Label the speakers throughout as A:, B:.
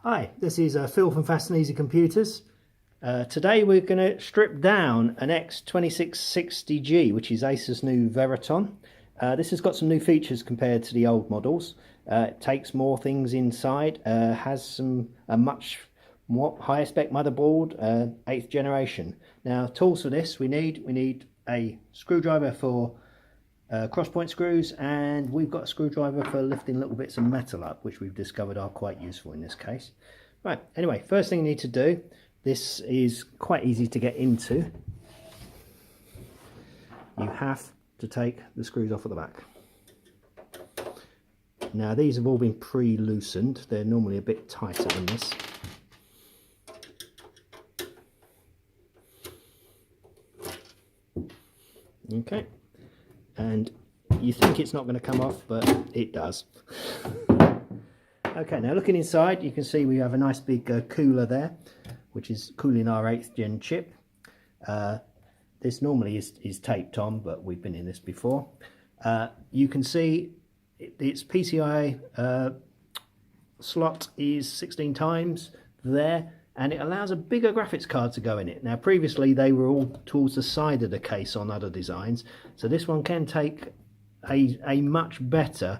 A: Hi, this is Phil from Fast and Easy Computers. Today we're going to strip down an x2660G, which is Acer's new Veriton. This has got some new features compared to the old models. It takes more things inside, has a much more higher spec motherboard, 8th generation. Now, tools for this we need a screwdriver for cross point screws, and we've got a screwdriver for lifting little bits of metal up, which we've discovered are quite useful in this case. Right, anyway, first thing you need to do, this is quite easy to get into. You have to take the screws off at the back. Now these have all been pre-loosened, they're normally a bit tighter than this. Okay, and you think it's not going to come off, but it does. Okay, now looking inside, you can see we have a nice big cooler there, which is cooling our 8th gen chip. This normally is taped on, but we've been in this before. You can see its PCIe slot is 16 times there, and it allows a bigger graphics card to go in it. Now previously they were all towards the side of the case on other designs, so this one can take a much better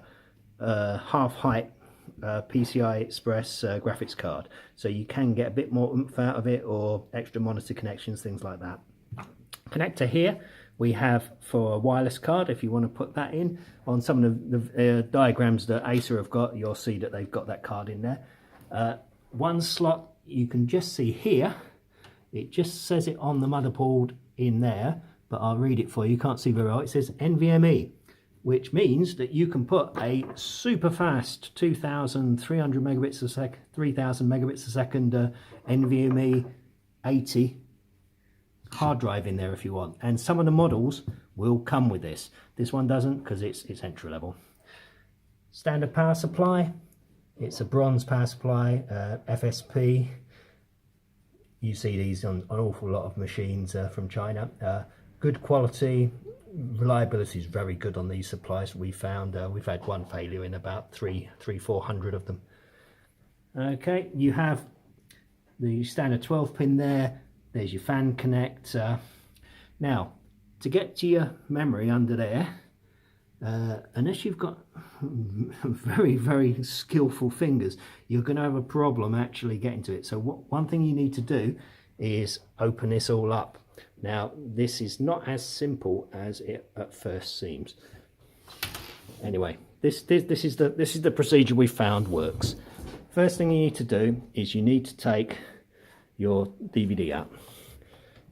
A: half height PCI Express graphics card, so you can get a bit more oomph out of it, or extra monitor connections, things like that. Connector here we have for a wireless card. If you want to put that in, on some of the diagrams that Acer have got, you'll see that they've got that card in there. One slot you can just see here, it just says it on the motherboard in there, but I'll read it for you. You can't see very well. It says NVMe, which means that you can put a super fast 2300 megabits a second, 3000 megabits a second NVMe 80 hard drive in there if you want. And some of the models will come with this. This one doesn't, because it's entry level. Standard power supply. It's a bronze power supply, FSP. You see these on an awful lot of machines from China. Good quality. Reliability is very good on these supplies. We found we've had one failure in about 400 of them. Okay, you have the standard 12 pin there. There's your fan connector. Now, to get to your memory under there, unless you've got very skillful fingers, you're going to have a problem actually getting to it. So one thing you need to do is open this all up. Now this is not as simple as it at first seems. Anyway, this is the procedure we found works. First thing you need to do is you need to take your DVD out.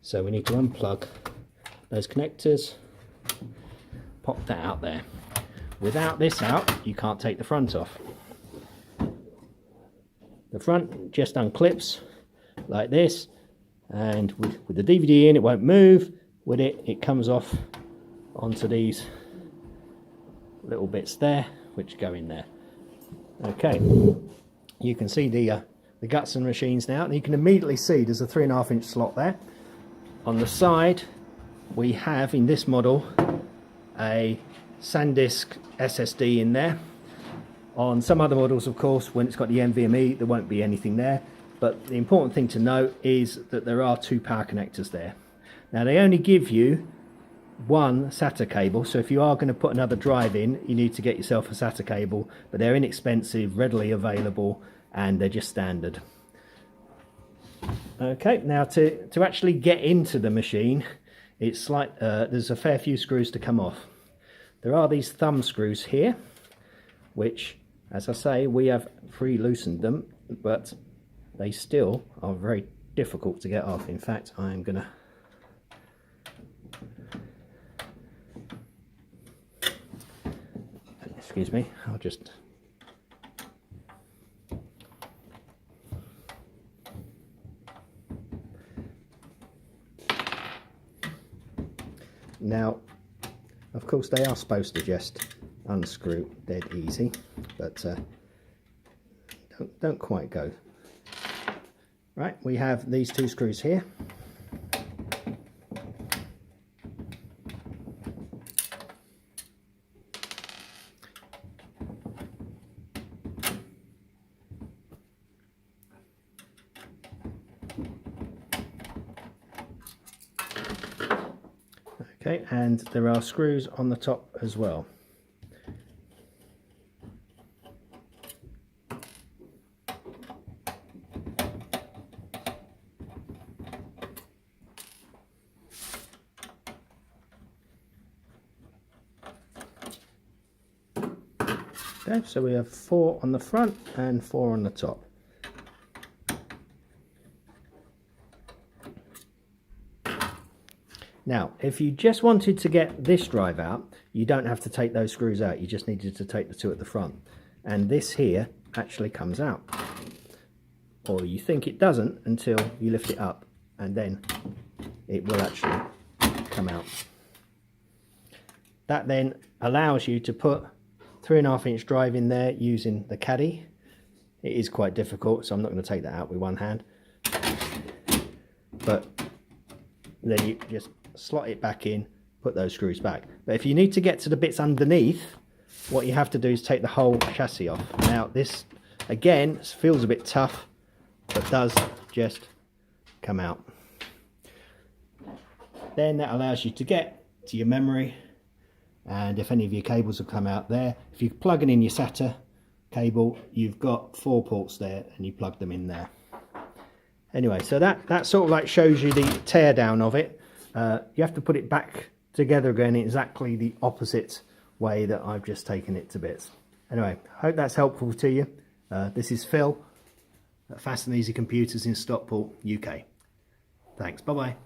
A: So we need to unplug those connectors, pop that out there. Without this out, you can't take the front off. The front just unclips like this, and with the DVD in, it won't move. With it, it comes off onto these little bits there, which go in there. Okay, you can see the guts and machines now, and you can immediately see there's a 3.5-inch slot there. On the side, we have in this model a SanDisk SSD in there. On some other models, of course, when it's got the NVMe, there won't be anything there. But the important thing to note is that there are 2 power connectors there. Now they only give you one SATA cable, so if you are going to put another drive in, you need to get yourself a SATA cable, but they're inexpensive, readily available, and they're just standard. Okay, now to actually get into the machine, it's like there's a fair few screws to come off. There are these thumb screws here, which, as I say, we have pre-loosened them, but they still are very difficult to get off. In fact, I'm gonna excuse me, I'll just now, of course they are supposed to just unscrew dead easy, but don't quite go. Right, we have these 2 screws here. Okay, and there are screws on the top as well. Okay, so we have 4 on the front and 4 on the top. Now, if you just wanted to get this drive out, you don't have to take those screws out. You just needed to take the 2 at the front. And this here actually comes out. Or you think it doesn't until you lift it up, and then it will actually come out. That then allows you to put 3.5-inch drive in there using the caddy. It is quite difficult, so I'm not going to take that out with one hand. But then you just slot it back in, put those screws back. But if you need to get to the bits underneath, what you have to do is take the whole chassis off. Now this, again, feels a bit tough, but does just come out. Then that allows you to get to your memory, and if any of your cables have come out there, if you're plugging in your SATA cable, you've got 4 ports there and you plug them in there. Anyway, so that sort of like shows you the tear down of it. You have to put it back together again in exactly the opposite way that I've just taken it to bits. Anyway, hope that's helpful to you. This is Phil at Fast and Easy Computers in Stockport, UK. Thanks, bye bye.